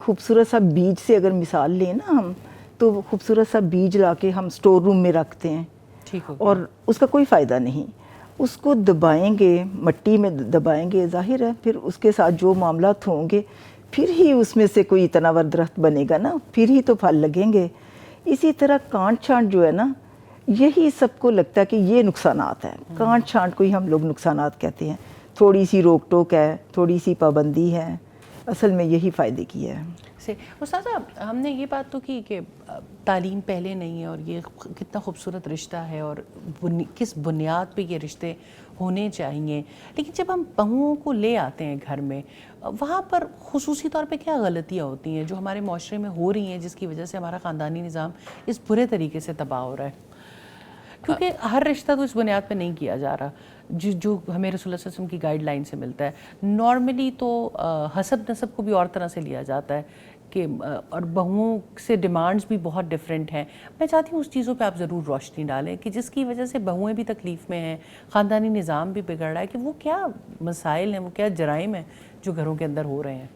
खूबसूरत सा बीज से अगर मिसाल लें ना हम, तो वो खूबसूरत सा बीज ला के हम स्टोर रूम में रखते हैं, ठीक और उसका कोई फ़ायदा नहीं। उसको दबाएंगे, मट्टी में दबाएंगे, ज़ाहिर है फिर उसके साथ जो मामलात होंगे फिर ही उसमें से कोई तनावर दरख्त बनेगा ना, फिर ही तो फल लगेंगे। इसी तरह कांट छांट जो है ना, यही सबको लगता है कि ये नुकसानात हैं। कांट छांट को ही हम लोग नुकसानात कहते हैं। थोड़ी सी रोक टोक है, थोड़ी सी पाबंदी है, असल में यही फ़ायदे की है। से उस्ताद साहब, हमने ये बात तो की कि तालीम पहले नहीं है और ये कितना खूबसूरत रिश्ता है और किस बुनियाद पे ये रिश्ते होने चाहिए, लेकिन जब हम बहुओं को ले आते हैं घर में, वहाँ पर खुसूसी तौर पे क्या गलतियाँ होती हैं जो हमारे माशरे में हो रही हैं, जिसकी वजह से हमारा ख़ानदानी निज़ाम इस बुरे तरीके से तबाह हो रहा है? क्योंकि हर रिश्ता तो इस बुनियाद पे नहीं किया जा रहा जो हमें रसूल सल्लल्लाहु अलैहि वसल्लम की गाइडलाइन से मिलता है। नॉर्मली तो हसब नसब को भी और तरह से लिया जाता है कि और बहुओं से डिमांड्स भी बहुत डिफरेंट हैं। मैं चाहती हूँ उस चीज़ों पे आप ज़रूर रोशनी डालें कि जिसकी वजह से बहुएं भी तकलीफ़ में हैं, ख़ानदानी निज़ाम भी बिगड़ रहा है, कि वो क्या मसाइल हैं, वो क्या जराइम हैं जो घरों के अंदर हो रहे हैं।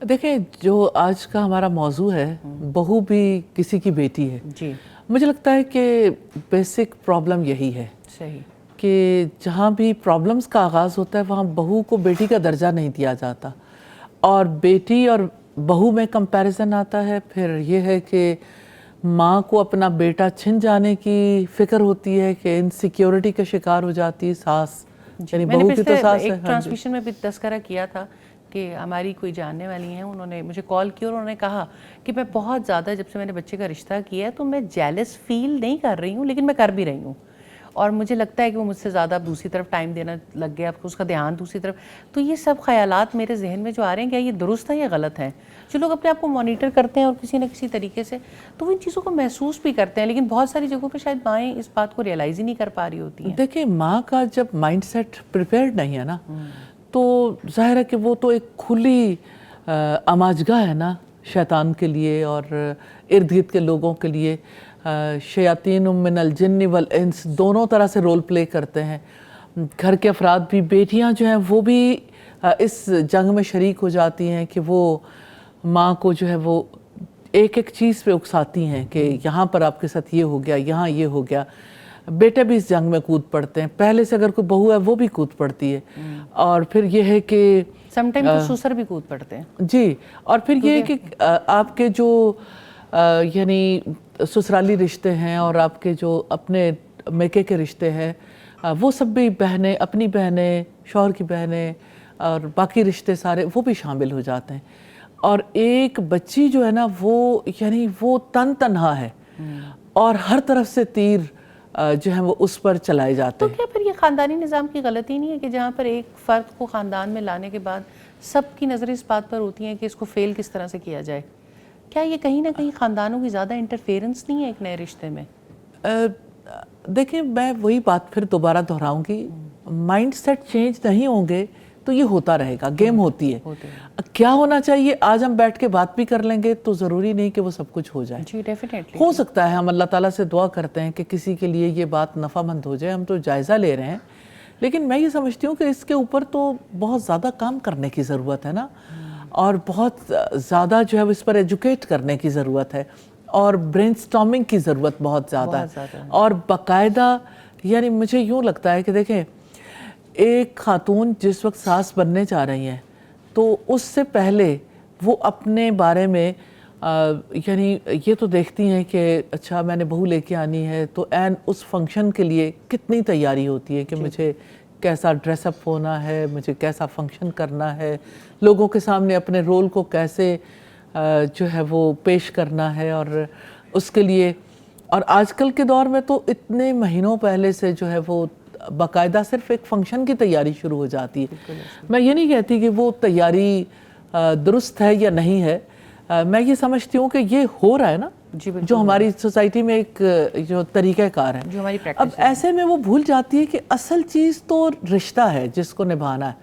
देखें, जो आज का हमारा मौजू है, बहू भी किसी की बेटी है जी, मुझे लगता है कि बेसिक प्रॉब्लम यही है सही कि जहाँ भी प्रॉब्लम्स का आगाज़ होता है वहाँ बहू को बेटी का दर्जा नहीं दिया जाता, और बेटी और बहू में कंपैरिजन आता है। फिर ये है कि माँ को अपना बेटा छिन जाने की फ़िक्र होती है कि इनसिक्योरिटी का शिकार हो जाती है सास, यानी बहू की तो सास है। एक ट्रांसमिशन में भी तस्करा किया था कि हमारी कोई जानने वाली हैं, उन्होंने मुझे कॉल किया और उन्होंने कहा कि मैं बहुत ज़्यादा, जब से मैंने बच्चे का रिश्ता किया है तो मैं जेलस फील नहीं कर रही हूँ, लेकिन मैं कर भी रही हूँ, और मुझे लगता है कि वो मुझसे ज़्यादा दूसरी तरफ टाइम देना लग गया, उसका ध्यान दूसरी तरफ। तो ये सब ख्यालात मेरे जहन में जो आ रहे हैं, क्या ये दुरुस्त है या गलत है? जो लोग अपने आप को मॉनिटर करते हैं और किसी न किसी तरीके से, तो वो इन चीज़ों को महसूस भी करते हैं, लेकिन बहुत सारी जगहों पर शायद माएँ इस बात को रियलाइज़ ही नहीं कर पा रही होती हैं। देखिए, माँ का जब माइंडसेट प्रिपेयर्ड नहीं है ना, तो जाहिर है कि वो तो एक खुली अमाजगाह है ना शैतान के लिए और इर्द गिर्द के लोगों के लिए। शयातीन मिनल जिन्नि वल इंस दोनों तरह से रोल प्ले करते हैं। घर के अफराद भी, बेटियां जो हैं वो भी इस जंग में शरीक हो जाती हैं कि वो माँ को जो है वो एक एक चीज़ पे उकसाती हैं कि यहाँ पर आपके साथ ये हो गया, यहाँ ये हो गया। बेटे भी इस जंग में कूद पड़ते हैं, पहले से अगर कोई बहू है वो भी कूद पड़ती है। और फिर ये है कि समटाइम तो ससुर भी कूद पड़ते हैं जी। और फिर ये है कि आपके जो यानी ससुराली रिश्ते हैं और आपके जो अपने मेके के रिश्ते हैं, वो सब भी बहनें, अपनी बहनें, शौहर की बहनें और बाकी रिश्ते सारे वो भी शामिल हो जाते हैं। और एक बच्ची जो है ना, वो यानी वो तन्हा है और हर तरफ से तीर जो है वो उस पर चलाए जाते हैं। तो क्या फिर ये ख़ानदानी निज़ाम की गलती नहीं है कि जहाँ पर एक फ़र्द को ख़ानदान में लाने के बाद सबकी नज़रें इस बात पर होती हैं कि इसको फ़ेल किस तरह से किया जाए? क्या ये कहीं ना कहीं ख़ानदानों की ज़्यादा इंटरफेरेंस नहीं है एक नए रिश्ते में? देखिए, मैं वही बात फिर दोबारा दोहराऊंगी, माइंडसेट चेंज नहीं होंगे तो ये होता रहेगा, गेम होती है। क्या होना चाहिए, आज हम बैठ के बात भी कर लेंगे तो ज़रूरी नहीं कि वो सब कुछ हो जाए। जी, डेफिनेटली हो सकता है, हम अल्लाह ताला से दुआ करते हैं कि किसी के लिए ये बात नफ़ामंद हो जाए, हम तो जायज़ा ले रहे हैं। लेकिन मैं ये समझती हूँ कि इसके ऊपर तो बहुत ज़्यादा काम करने की ज़रूरत है ना, और बहुत ज़्यादा जो है इस पर एजुकेट करने की ज़रूरत है, और ब्रेनस्टॉर्मिंग की ज़रूरत बहुत ज़्यादा है। और बाकायदा, यानी मुझे यूँ लगता है कि देखें, एक खातून जिस वक्त सास बनने जा रही हैं तो उससे पहले वो अपने बारे में यानी ये तो देखती हैं कि अच्छा मैंने बहू लेके आनी है, तो एन उस फंक्शन के लिए कितनी तैयारी होती है कि मुझे कैसा ड्रेसअप होना है, मुझे कैसा फंक्शन करना है, लोगों के सामने अपने रोल को कैसे जो है वो पेश करना है। और उसके लिए, और आजकल के दौर में तो इतने महीनों पहले से जो है वो बाकायदा सिर्फ एक फंक्शन की तैयारी शुरू हो जाती है। मैं ये नहीं कहती कि वो तैयारी दुरुस्त है या नहीं है, मैं ये समझती हूँ कि ये हो रहा है ना जो हमारी सोसाइटी में एक जो तरीक़ाकार है, जो हमारी प्रैक्टिस अब ऐसे में वो भूल जाती है कि असल चीज़ तो रिश्ता है जिसको निभाना है,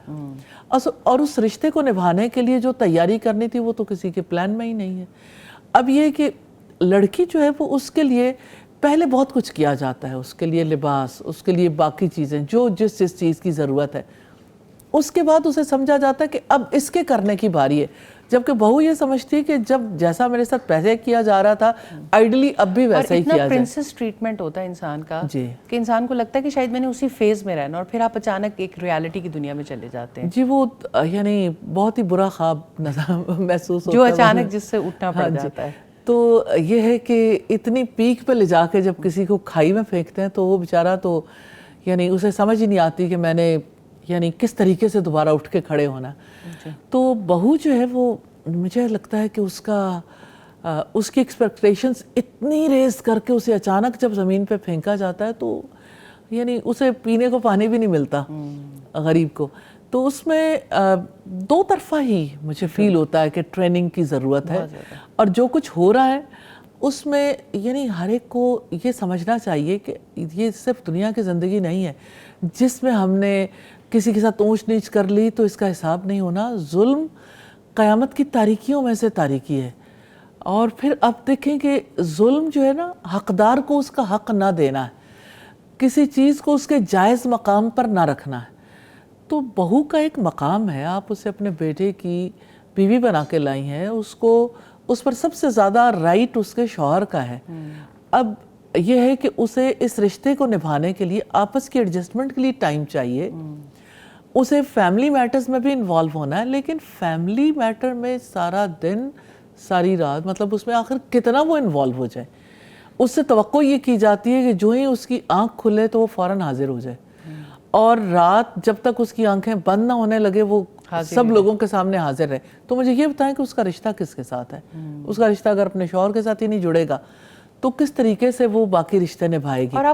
और उस रिश्ते को निभाने के लिए जो तैयारी करनी थी वो तो किसी के प्लान में ही नहीं है। अब ये कि लड़की जो है वो उसके लिए पहले बहुत कुछ किया जाता है, उसके लिए लिबास, उसके लिए बाकी चीज़ें जो जिस चीज़ की ज़रूरत है, उसके बाद उसे समझा जाता है कि अब इसके करने की बारी है। جبکہ بہو یہ سمجھتی ہے کہ جب جیسا میرے ساتھ پہلے کیا جا رہا تھا آئیڈلی اب بھی ویسا ہی کیا جائے. پرنسس ٹریٹمنٹ ہوتا ہے انسان کا جی کہ انسان کو لگتا ہے کہ شاید میں نے اسی فیز میں رہنا, اور پھر آپ اچانک ایک ریالٹی کی دنیا میں چلے جاتے ہیں. جی وہ یعنی بہت ہی برا خواب محسوس ہوتا جو ہے اچانک جس سے اٹھنا پڑ جاتا ہے. تو یہ ہے کہ اتنی پیک پہ لے جا کے جب کسی کو کھائی میں پھینکتے ہیں تو وہ بیچارہ تو یعنی اسے سمجھ ہی نہیں آتی کہ میں نے یعنی کس طریقے سے دوبارہ اٹھ کے کھڑے ہونا. تو بہو جو ہے وہ مجھے لگتا ہے کہ اس کی ایکسپیکٹیشنز اتنی ریز کر کے اسے اچانک جب زمین پہ پھینکا جاتا ہے تو یعنی اسے پینے کو پانی بھی نہیں ملتا غریب کو. تو اس میں دو طرفہ ہی مجھے فیل ہوتا ہے کہ ٹریننگ کی ضرورت ہے, اور جو کچھ ہو رہا ہے اس میں یعنی ہر ایک کو یہ سمجھنا چاہیے کہ یہ صرف دنیا کی زندگی نہیں ہے جس میں ہم نے کسی کے ساتھ اونچ نیچ کر لی تو اس کا حساب نہیں ہونا. ظلم قیامت کی تاریکیوں میں سے تاریکی ہے, اور پھر اب دیکھیں کہ ظلم جو ہے نا حقدار کو اس کا حق نہ دینا ہے, کسی چیز کو اس کے جائز مقام پر نہ رکھنا ہے. تو بہو کا ایک مقام ہے, آپ اسے اپنے بیٹے کی بیوی بنا کے لائی ہیں, اس پر سب سے زیادہ رائٹ اس کے شوہر کا ہے. اب یہ ہے کہ اسے اس رشتے کو نبھانے کے لیے آپس کی ایڈجسٹمنٹ کے لیے ٹائم چاہیے, اسے فیملی میٹرز میں بھی انوالو ہونا ہے, لیکن فیملی میٹر میں سارا دن ساری رات مطلب اس میں آخر کتنا وہ انوالو ہو جائے. اس سے توقع یہ کی جاتی ہے کہ جو ہی اس کی آنکھ کھلے تو وہ فوراً حاضر ہو جائے, اور رات جب تک اس کی آنکھیں بند نہ ہونے لگے وہ سب لوگوں کے سامنے حاضر رہے. تو مجھے یہ بتائیں کہ اس کا رشتہ کس کے ساتھ ہے؟ اس کا رشتہ اگر اپنے شوہر کے ساتھ ہی نہیں جڑے گا تو کس طریقے سے وہ باقی رشتے نبھائے گی؟ اور آپ